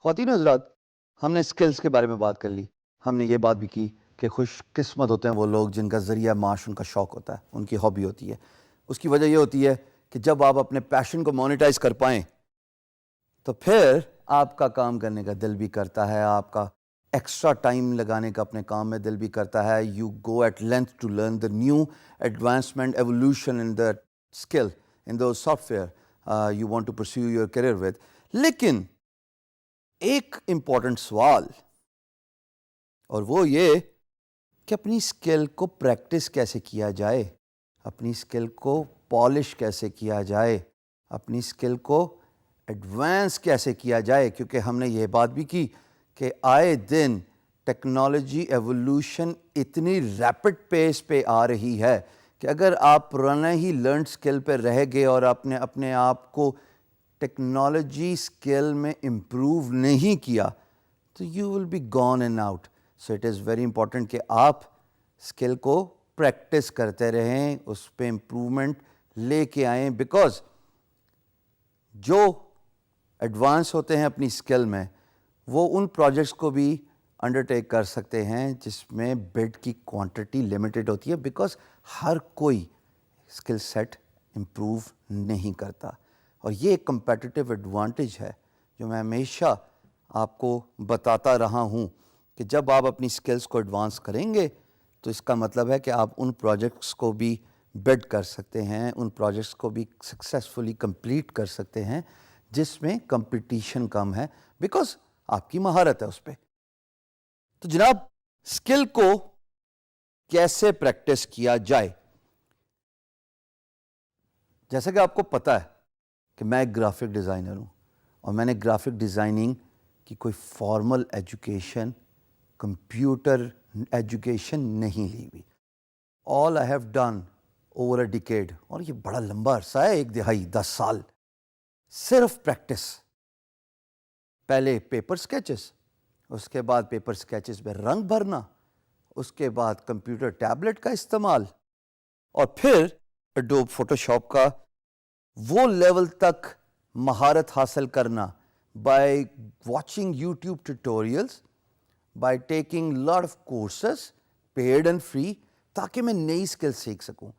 خواتین و حضرات، ہم نے اسکلز کے بارے میں بات کر لی. ہم نے یہ بات بھی کی کہ خوش قسمت ہوتے ہیں وہ لوگ جن کا ذریعہ معاش ان کا شوق ہوتا ہے، ان کی ہابی ہوتی ہے. اس کی وجہ یہ ہوتی ہے کہ جب آپ اپنے پیشن کو مونیٹائز کر پائیں تو پھر آپ کا کام کرنے کا دل بھی کرتا ہے، آپ کا ایکسٹرا ٹائم لگانے کا اپنے کام میں دل بھی کرتا ہے. You go at length to learn the new advancement evolution in the skill in the software you want to pursue your career with. لیکن ایک امپورٹنٹ سوال، اور وہ یہ کہ اپنی اسکل کو پریکٹس کیسے کیا جائے، اپنی اسکل کو پالش کیسے کیا جائے، اپنی اسکل کو ایڈوانس کیسے کیا جائے. کیونکہ ہم نے یہ بات بھی کی کہ آئے دن ٹیکنالوجی ایولیوشن اتنی ریپڈ پیس پہ آ رہی ہے کہ اگر آپ پرانا ہی لرنڈ اسکل پہ رہ گئے اور آپ نے اپنے آپ کو ٹیکنالوجی اسکل میں امپروو نہیں کیا تو you will be gone and out. So it is very important کہ آپ اسکل کو پریکٹس کرتے رہیں، اس پہ امپرومنٹ لے کے آئیں. بیکاز جو ایڈوانس ہوتے ہیں اپنی اسکل میں وہ ان پروجیکٹس کو بھی انڈرٹیک کر سکتے ہیں جس میں بڈ کی کوانٹٹی لمیٹڈ ہوتی ہے. بیکاز ہر کوئی اسکل سیٹ امپروو نہیں کرتا، اور یہ ایک کمپیٹیٹیو ایڈوانٹیج ہے جو میں ہمیشہ آپ کو بتاتا رہا ہوں کہ جب آپ اپنی اسکلس کو ایڈوانس کریں گے تو اس کا مطلب ہے کہ آپ ان پروجیکٹس کو بھی بڈ کر سکتے ہیں، ان پروجیکٹس کو بھی سکسیزفلی کمپلیٹ کر سکتے ہیں جس میں کمپٹیشن کم ہے، بیکاز آپ کی مہارت ہے اس پہ. تو جناب، اسکل کو کیسے پریکٹس کیا جائے؟ جیسا کہ آپ کو پتہ ہے کہ میں ایک گرافک ڈیزائنر ہوں، اور میں نے گرافک ڈیزائننگ کی کوئی فارمل ایجوکیشن، کمپیوٹر ایجوکیشن نہیں لی ہوئی. All I have done over a decade, اور یہ بڑا لمبا عرصہ ہے، 1 دہائی 10 سال صرف پریکٹس. پہلے پیپر سکیچز، اس کے بعد پیپر سکیچز میں رنگ بھرنا، اس کے بعد کمپیوٹر ٹیبلٹ کا استعمال، اور پھر ایڈوب فوٹو شاپ کا وہ لیول تک مہارت حاصل کرنا by watching YouTube tutorials, by taking lot of courses paid and free, تاکہ میں نئی اسکل سیکھ سکوں.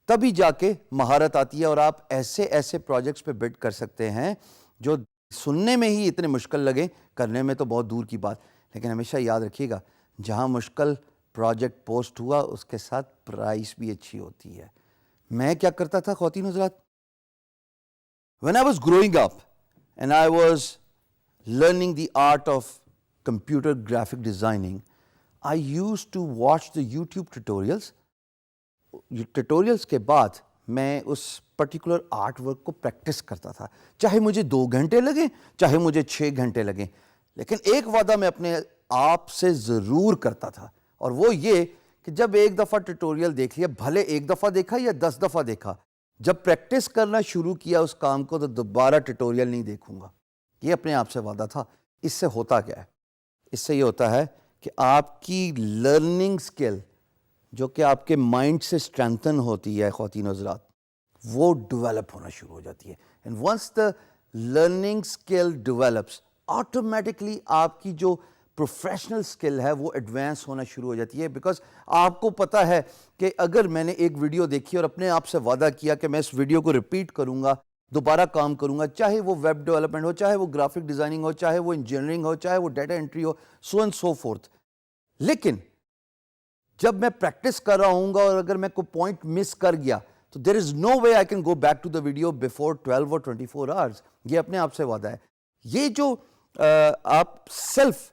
تبھی جا کے مہارت آتی ہے اور آپ ایسے ایسے پروجیکٹس پہ بڈ کر سکتے ہیں جو سننے میں ہی اتنے مشکل لگیں، کرنے میں تو بہت دور کی بات. لیکن ہمیشہ یاد رکھیے گا، جہاں مشکل پروجیکٹ پوسٹ ہوا اس کے ساتھ پرائس بھی اچھی ہوتی ہے. میں کیا کرتا تھا خواتین حضرات؟ When I was growing up and I was learning the art of computer graphic designing, I used to watch the YouTube tutorials. ٹیٹوریلز کے بعد میں اس پرٹیکولر آرٹ ورک کو پریکٹس کرتا تھا، چاہے مجھے 2 گھنٹے لگیں، چاہے مجھے 6 گھنٹے لگیں. لیکن ایک وعدہ میں اپنے آپ سے ضرور کرتا تھا، اور وہ یہ کہ جب ایک دفعہ ٹیٹوریل دیکھ لیا، بھلے ایک دفعہ دیکھا یا 10 دفعہ دیکھا، جب پریکٹس کرنا شروع کیا اس کام کو تو دوبارہ ٹیٹوریل نہیں دیکھوں گا. یہ اپنے آپ سے وعدہ تھا. اس سے ہوتا کیا ہے؟ اس سے یہ ہوتا ہے کہ آپ کی لرننگ اسکل جو کہ آپ کے مائنڈ سے اسٹرینتھن ہوتی ہے خواتین حضرات، وہ ڈیولپ ہونا شروع ہو جاتی ہے. And once the learning skill develops, automatically آپ کی جو پروفیشنل اسکل ہے وہ ایڈوانس ہونا شروع ہو جاتی ہے. بیکاز آپ کو پتہ ہے کہ اگر میں نے ایک ویڈیو دیکھی اور اپنے آپ سے وعدہ کیا کہ میں اس ویڈیو کو ریپیٹ کروں گا، دوبارہ کام کروں گا، چاہے وہ ویب ڈیولپمنٹ ہو، چاہے وہ گرافک ڈیزائننگ ہو، چاہے وہ انجینئرنگ ہو، چاہے وہ data entry who, so and so forth. لیکن جب میں پریکٹس کر رہا ہوں گا اور اگر میں کوئی پوائنٹ مس کر گیا تو there is no way I can go back to the video before 12 اور 24 آورس. یہ اپنے آپ سے وعدہ ہے. یہ جو آپ سیلف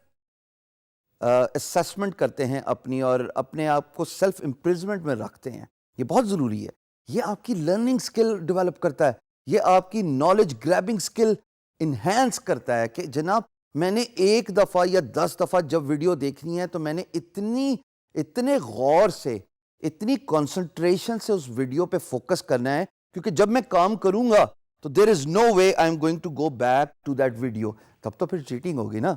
اسیسمنٹ کرتے ہیں اپنی، اور اپنے آپ کو سیلف امپریزمنٹ میں رکھتے ہیں، یہ بہت ضروری ہے. یہ آپ کی لرننگ اسکل ڈیولپ کرتا ہے، یہ آپ کی نالج گریبنگ اسکل انہینس کرتا ہے کہ جناب میں نے 1 دفعہ یا 10 دفعہ جب ویڈیو دیکھنی ہے تو میں نے اتنے غور سے، اتنی کنسنٹریشن سے اس ویڈیو پہ فوکس کرنا ہے، کیونکہ جب میں کام کروں گا تو there is no way I am going to go back to that video. تب تو پھر چیٹنگ ہوگی نا.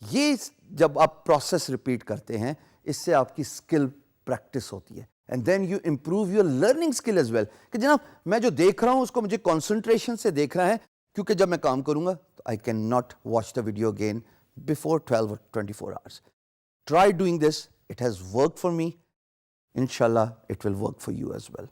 یہ جب آپ پروسیس ریپیٹ کرتے ہیں، اس سے آپ کی اسکل پریکٹس ہوتی ہے. And then you improve your learning skill as well, کہ جناب میں جو دیکھ رہا ہوں اس کو مجھے کنسنٹریشن سے دیکھنا ہے کیونکہ جب میں کام کروں گا تو I can not watch the video again before 12 or 24 hours. Try doing this. It has worked for me. Inshallah, it will work for you as well.